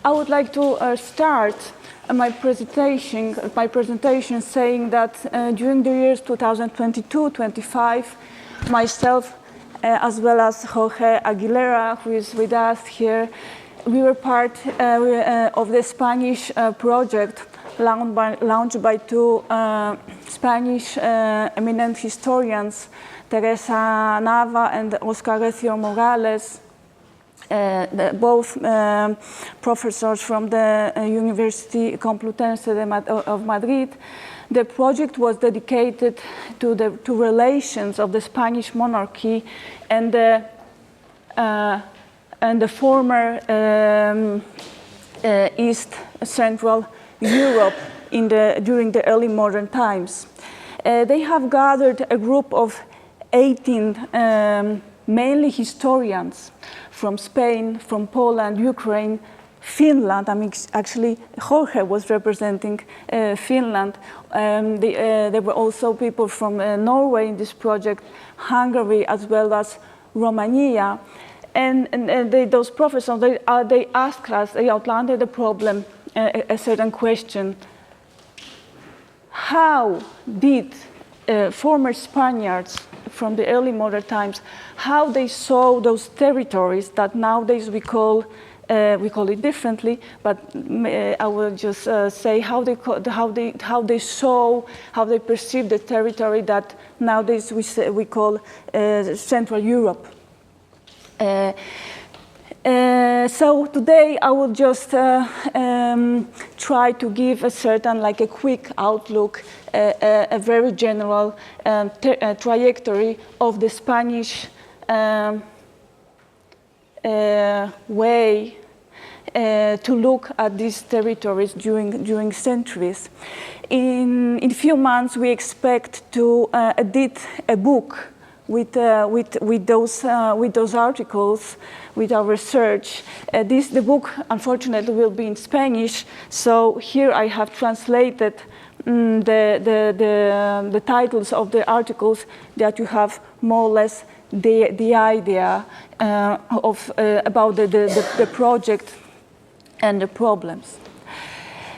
I would like to start my presentation saying that during the years 2022-25, myself, as well as Jorge Aguilera, who is with us here, we were part of the Spanish project launched by two Spanish eminent historians, Teresa Nava and Oscar Recio Morales, both professors from the University Complutense of Madrid. The project was dedicated to relations of the Spanish monarchy and the former East Central Europe during the early modern times. They have gathered a group of 18 mainly historians from Spain, from Poland, Ukraine, Finland. I mean, actually, Jorge was representing Finland. There were also people from Norway in this project, Hungary, as well as Romania. And those professors, they asked us, they outlined the problem, a certain question. How did former Spaniards from the early modern times, how they saw those territories that nowadays we call it differently, but I will just say how they perceived the territory that nowadays we call Central Europe. So today I will just try to give a certain, like a quick outlook, a very general trajectory of the Spanish way to look at these territories during centuries. In a few months, we expect to edit a book with those articles, with our research. The book, unfortunately, will be in Spanish. So here I have translated the titles of the articles that you have more or less the idea about the project and the problems.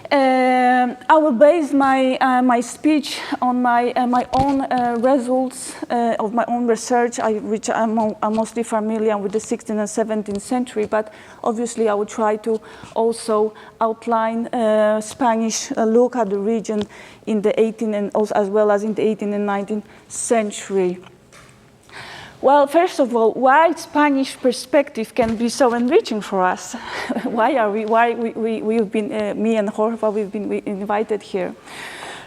I will base my speech on my own results of my own research, which I'm mostly familiar with the 16th and 17th century, but obviously I will try to also outline Spanish look at the region in the 18th and also, as well as in the 18th and 19th century. Well, first of all, why Spanish perspective can be so enriching for us? We've been, me and Jorge, we've been invited here.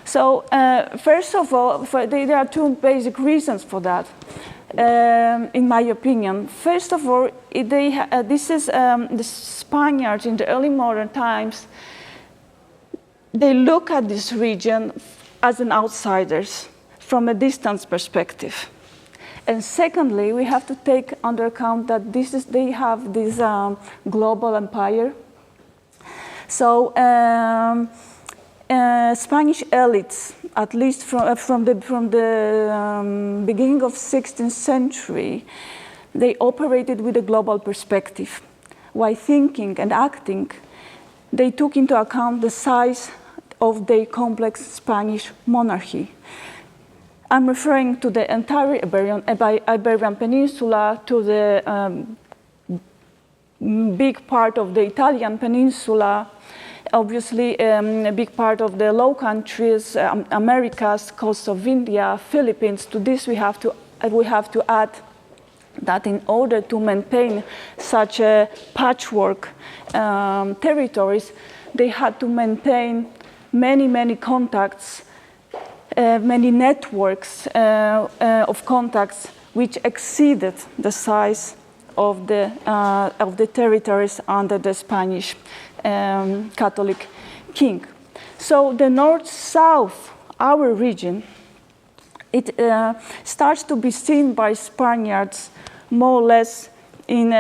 So, first of all, there are two basic reasons for that, in my opinion. First of all, this is the Spaniards in the early modern times. They look at this region as an outsiders from a distance perspective. And secondly, we have to take under account that they have this global empire. So Spanish elites, at least from the beginning of 16th century, they operated with a global perspective. While thinking and acting, they took into account the size of the complex Spanish monarchy. I'm referring to the entire Iberian Peninsula, to the big part of the Italian Peninsula, obviously a big part of the Low Countries, Americas, coast of India, Philippines. To this we have to add that in order to maintain such a patchwork territories, they had to maintain many contacts, many networks of contacts which exceeded the size of the territories under the Spanish Catholic king. So the north-south, our region, it starts to be seen by Spaniards more or less from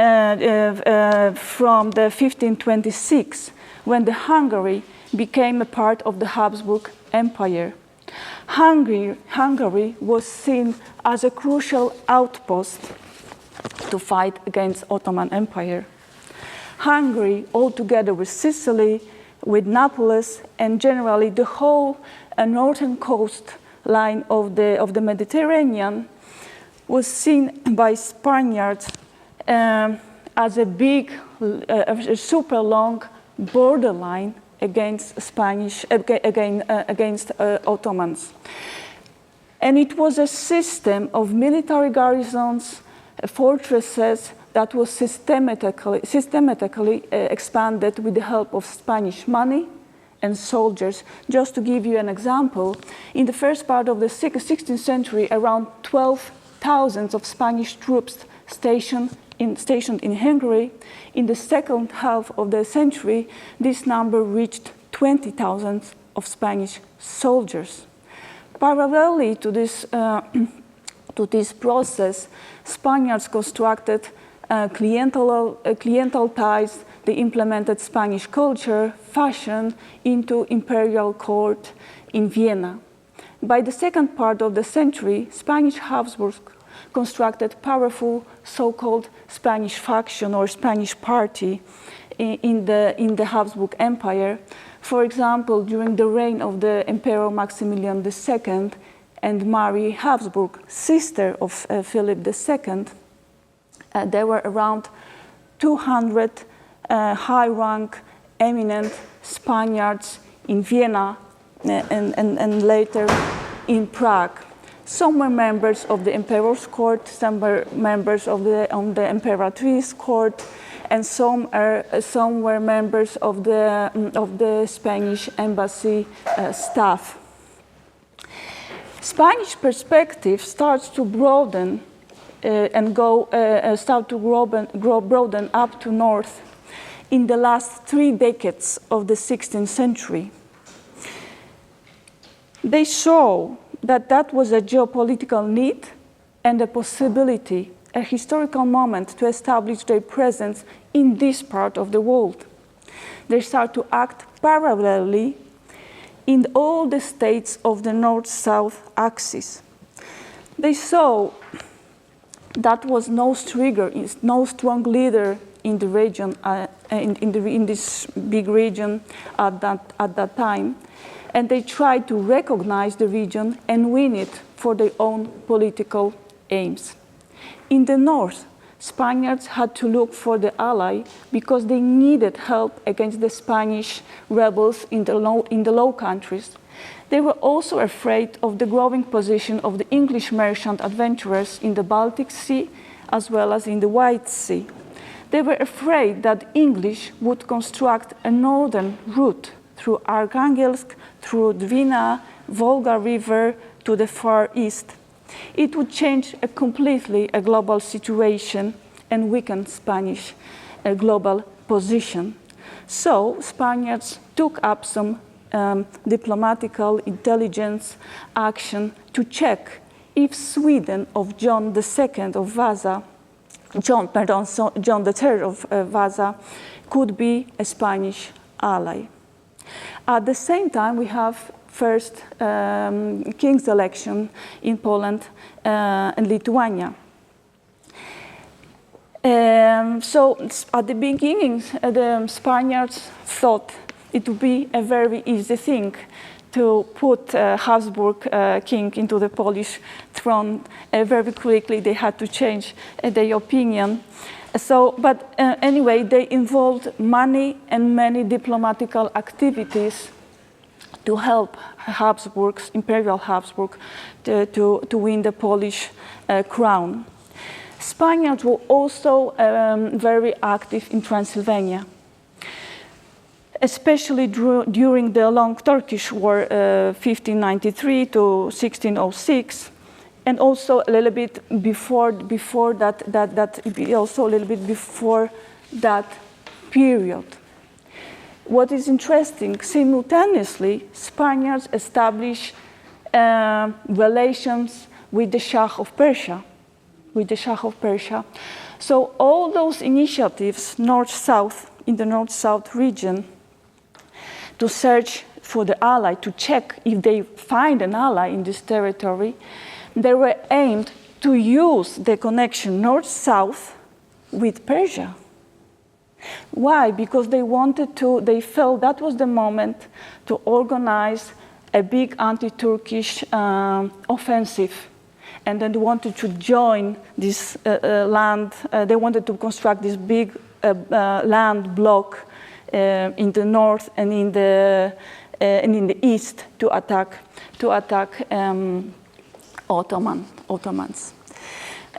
the 1526, when the Hungary became a part of the Habsburg Empire. Hungary was seen as a crucial outpost to fight against Ottoman Empire. Hungary, all together with Sicily, with Naples, and generally the whole northern coastline of the Mediterranean was seen by Spaniards as a big, a super long borderline against Ottomans. And it was a system of military garrisons, fortresses that was systematically expanded with the help of Spanish money and soldiers. Just to give you an example, in the first part of the 16th century, around 12,000 of Spanish troops stationed in Hungary. In the second half of the century, this number reached 20,000 of Spanish soldiers. Parallelly to this process, Spaniards constructed cliental ties. They implemented Spanish culture, fashion into imperial court in Vienna. By the second part of the century, Spanish Habsburgs constructed powerful so-called Spanish faction or Spanish party in the Habsburg Empire. For example, during the reign of the Emperor Maximilian II and Mary Habsburg, sister of Philip II, there were around 200 high-rank, eminent Spaniards in Vienna and later in Prague. Some were members of the Emperor's court, some were members of the Emperatrice's court, and some were members of the Spanish embassy staff. Spanish perspective starts to broaden and broaden up to north in the last 3 decades of the 16th century. They saw that was a geopolitical need and a possibility, a historical moment to establish their presence in this part of the world. They start to act parallelly in all the states of the North-South axis. They saw that was no strong leader in the region, in this big region at that time, and they tried to recognize the region and win it for their own political aims. In the north, Spaniards had to look for the ally because they needed help against the Spanish rebels in the Low Countries. They were also afraid of the growing position of the English merchant adventurers in the Baltic Sea as well as in the White Sea. They were afraid that English would construct a northern route through Arkhangelsk, through Dwina, Volga River to the Far East. It would change completely a global situation and weaken Spanish global position. So Spaniards took up some diplomatical intelligence action to check if Sweden of John III of Vasa, John III of Vasa could be a Spanish ally. At the same time, we have first king's election in Poland and Lithuania. So at the beginning, the Spaniards thought it would be a very easy thing to put Habsburg king into the Polish throne. Very quickly, they had to change their opinion. But anyway, they involved money and many diplomatical activities to help Habsburgs, Imperial Habsburg, to win the Polish crown. Spaniards were also very active in Transylvania, especially during the long Turkish War, 1593 to 1606. And also a little bit before that period. What is interesting, simultaneously, Spaniards established relations with the Shah of Persia. So all those initiatives, north-south, in the north-south region, to search for the ally, to check if they find an ally in this territory, they were aimed to use the connection north-south with Persia. Why? Because they felt that was the moment to organize a big anti-Turkish offensive. And then they wanted to join this land, they wanted to construct this big land block in the north and in the east to attack Ottomans.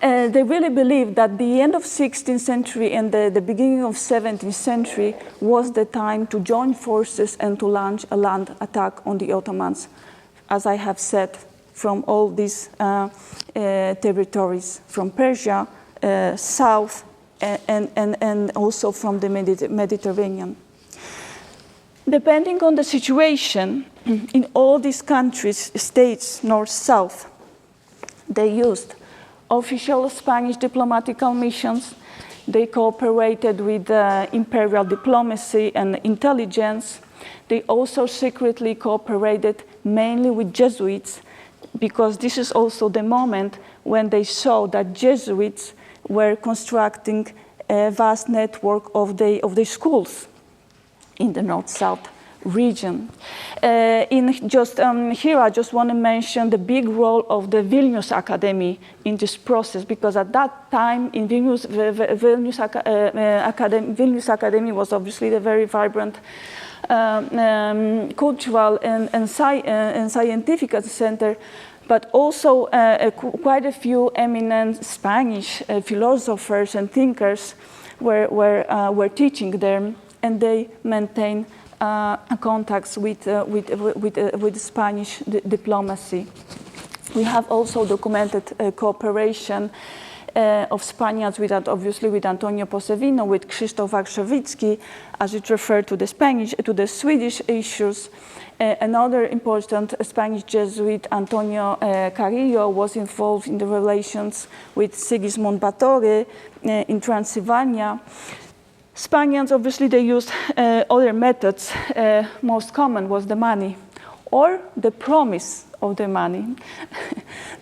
They really believed that the end of 16th century and the beginning of 17th century was the time to join forces and to launch a land attack on the Ottomans, as I have said, from all these territories, from Persia, south, and also from the Mediterranean. Depending on the situation, in all these countries, states, north, south, they used official Spanish diplomatical missions. They cooperated with imperial diplomacy and intelligence. They also secretly cooperated mainly with Jesuits, because this is also the moment when they saw that Jesuits were constructing a vast network of the schools in the north-south region. Here I just want to mention the big role of the Vilnius Academy in this process, because at that time in Vilnius, Vilnius Academy was obviously a very vibrant cultural and scientific center, but also quite a few eminent Spanish philosophers and thinkers were teaching there, and they maintained contacts with Spanish diplomacy. We have also documented cooperation of Spaniards obviously with Antonio Posevino, with Krzysztof Warszawicki, as it referred to the Swedish issues. Another important Spanish Jesuit, Antonio Carrillo, was involved in the relations with Sigismund Báthory in Transylvania. Spaniards, obviously, they used other methods. Most common was the money or the promise of the money.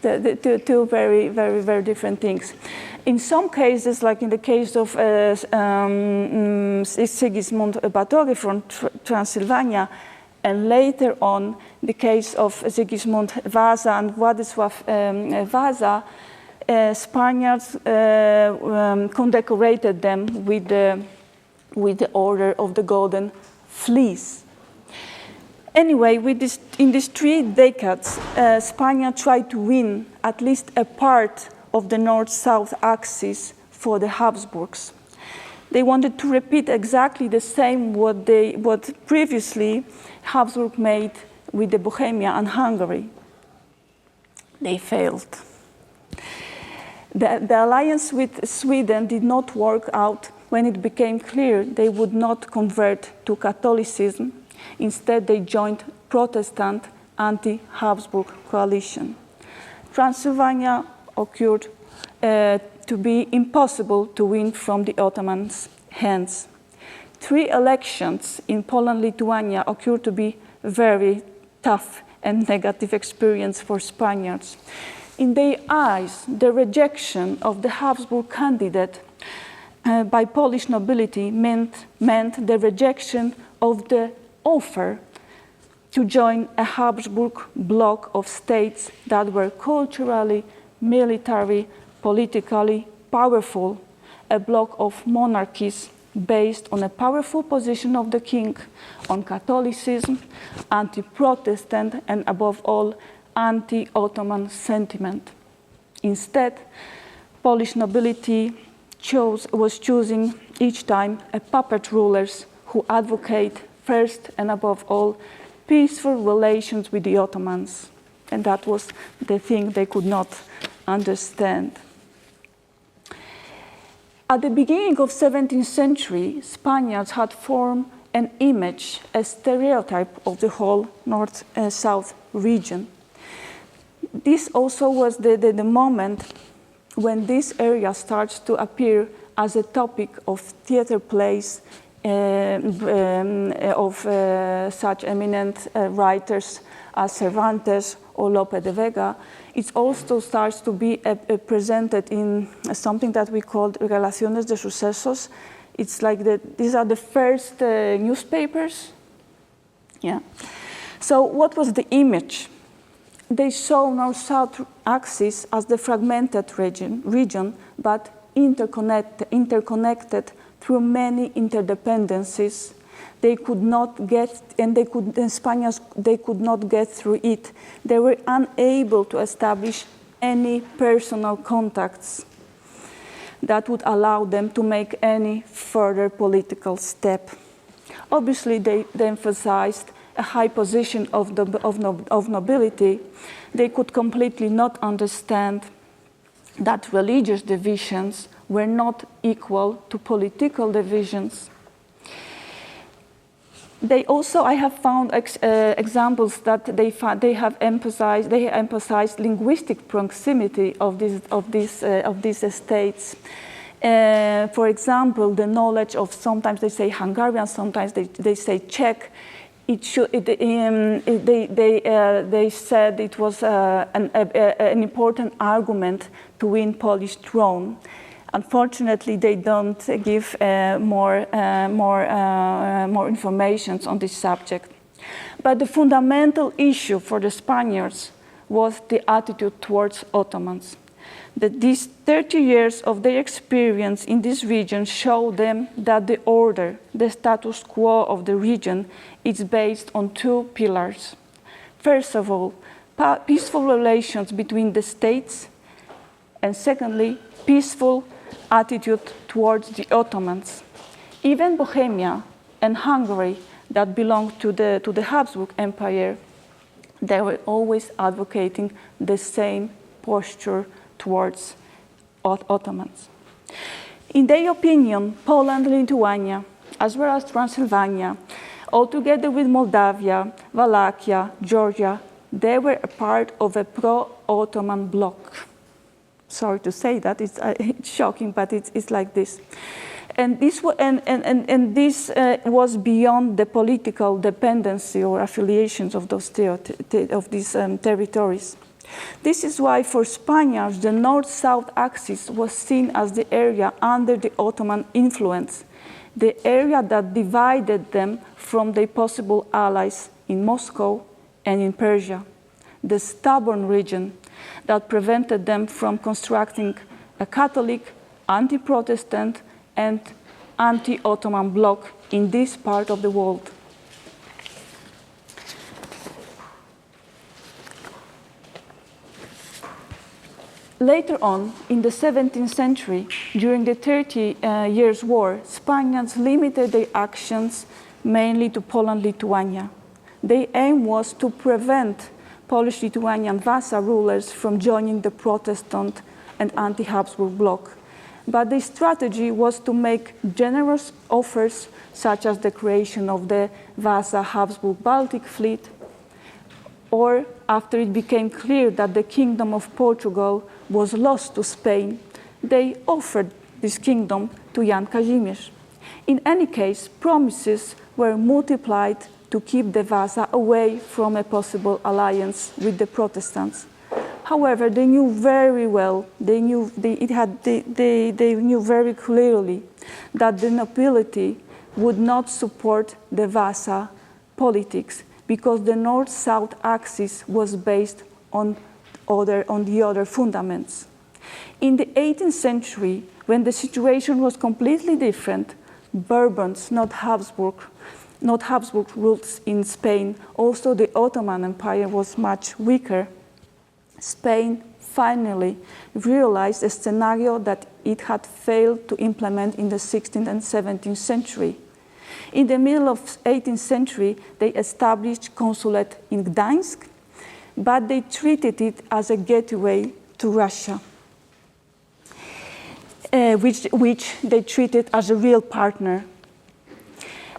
the two very, very, very different things. In some cases, like in the case of Sigismund Báthory from Transylvania, and later on the case of Sigismund Vasa and Władysław Vasa, Spaniards condecorated them with the Order of the Golden Fleece. Anyway, in these 3 decades, Spaniards tried to win at least a part of the north-south axis for the Habsburgs. They wanted to repeat exactly the same what previously Habsburg made with the Bohemia and Hungary. They failed. The alliance with Sweden did not work out when it became clear they would not convert to Catholicism. Instead, they joined Protestant anti-Habsburg coalition. Transylvania occurred to be impossible to win from the Ottomans' hands. 3 elections in Poland-Lithuania occurred to be very tough and negative experience for Spaniards. In their eyes, the rejection of the Habsburg candidate by Polish nobility meant the rejection of the offer to join a Habsburg bloc of states that were culturally, military, politically powerful, a bloc of monarchies based on a powerful position of the king, on Catholicism, anti-Protestant, and above all, anti-Ottoman sentiment. Instead, Polish nobility was choosing each time a puppet rulers who advocate first and above all peaceful relations with the Ottomans. And that was the thing they could not understand. At the beginning of 17th century, Spaniards had formed an image, a stereotype of the whole north-south region. This also was the moment when this area starts to appear as a topic of theater plays of such eminent writers as Cervantes or Lope de Vega. It also starts to be presented in something that we called Relaciones de Sucesos It's like these are the first newspapers. Yeah. So what was the image? They saw North-South axis as the fragmented region, but interconnected through many interdependencies. They could not get, and Spaniards, they could not get through it. They were unable to establish any personal contacts that would allow them to make any further political step. Obviously, they emphasized a high position of nobility. They could completely not understand that religious divisions were not equal to political divisions. They also, I have found examples that they have emphasized linguistic proximity of these estates. For example, the knowledge of, sometimes they say Hungarian, sometimes they say Czech. They said it was an important argument to win Polish throne. Unfortunately, they don't give more information on this subject. But the fundamental issue for the Spaniards was the attitude towards Ottomans. That these 30 years of their experience in this region show them that the order, the status quo of the region, is based on two pillars. First of all, peaceful relations between the states, and secondly, peaceful attitude towards the Ottomans. Even Bohemia and Hungary, that belonged to the Habsburg Empire, they were always advocating the same posture towards Ottomans. In their opinion, Poland and Lithuania, as well as Transylvania, altogether with Moldavia, Wallachia, Georgia, they were a part of a pro-Ottoman bloc. Sorry to say that, it's shocking, but it's like this. And this was beyond the political dependency or affiliations of these territories. This is why for Spaniards, the North-South axis was seen as the area under the Ottoman influence, the area that divided them from their possible allies in Moscow and in Persia, the stubborn region that prevented them from constructing a Catholic, anti-Protestant, and anti-Ottoman bloc in this part of the world. Later on, in the 17th century, during the 30 Years' War, Spaniards limited their actions mainly to Poland-Lithuania. Their aim was to prevent Polish-Lithuanian vassal rulers from joining the Protestant and anti-Habsburg bloc. But the strategy was to make generous offers, such as the creation of the Vasa-Habsburg Baltic fleet, or after it became clear that the Kingdom of Portugal was lost to Spain, they offered this kingdom to Jan Kazimierz. In any case, promises were multiplied to keep the Vasa away from a possible alliance with the Protestants. However, they knew very well, they knew very clearly that the nobility would not support the Vasa politics, because the North-South axis was based on the other fundaments. In the 18th century, when the situation was completely different, Bourbons, not Habsburg ruled in Spain. Also, the Ottoman Empire was much weaker. Spain finally realized a scenario that it had failed to implement in the 16th and 17th century. In the middle of the 18th century, they established consulate in Gdańsk, but they treated it as a gateway to Russia, which they treated as a real partner.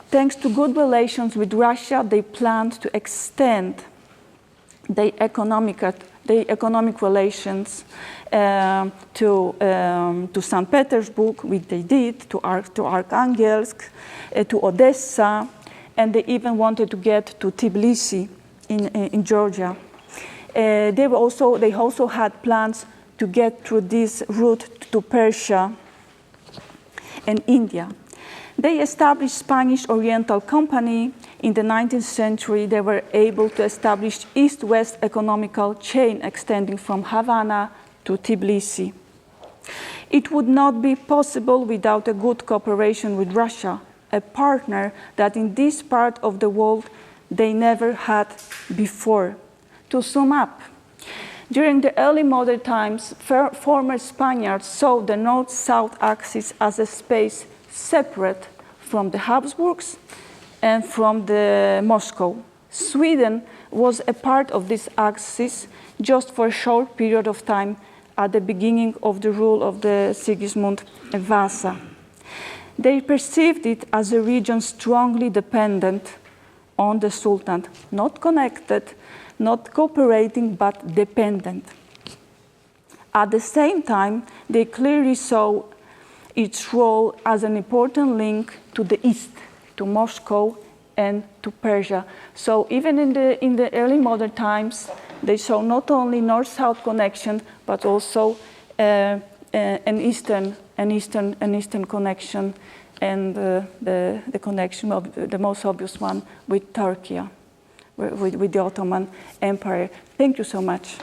Thanks to good relations with Russia, they planned to extend their economic relations to St. Petersburg, which they did, to Arkhangelsk, to Odessa, and they even wanted to get to Tbilisi in Georgia. They also had plans to get through this route to Persia and India. They established Spanish Oriental Company. In the 19th century, they were able to establish East-West economical chain extending from Havana to Tbilisi. It would not be possible without a good cooperation with Russia, a partner that in this part of the world they never had before. To sum up, during the early modern times, former Spaniards saw the North-South axis as a space separate from the Habsburgs and from the Moscow. Sweden was a part of this axis just for a short period of time at the beginning of the rule of the Sigismund Vasa. They perceived it as a region strongly dependent on the Sultan, not connected, not cooperating, but dependent. At the same time, they clearly saw its role as an important link to the East, to Moscow and to Persia. So even in the early modern times, they saw not only North-South connection, but also an Eastern connection, and the connection of the most obvious one with Turkey, with the Ottoman Empire. Thank you so much.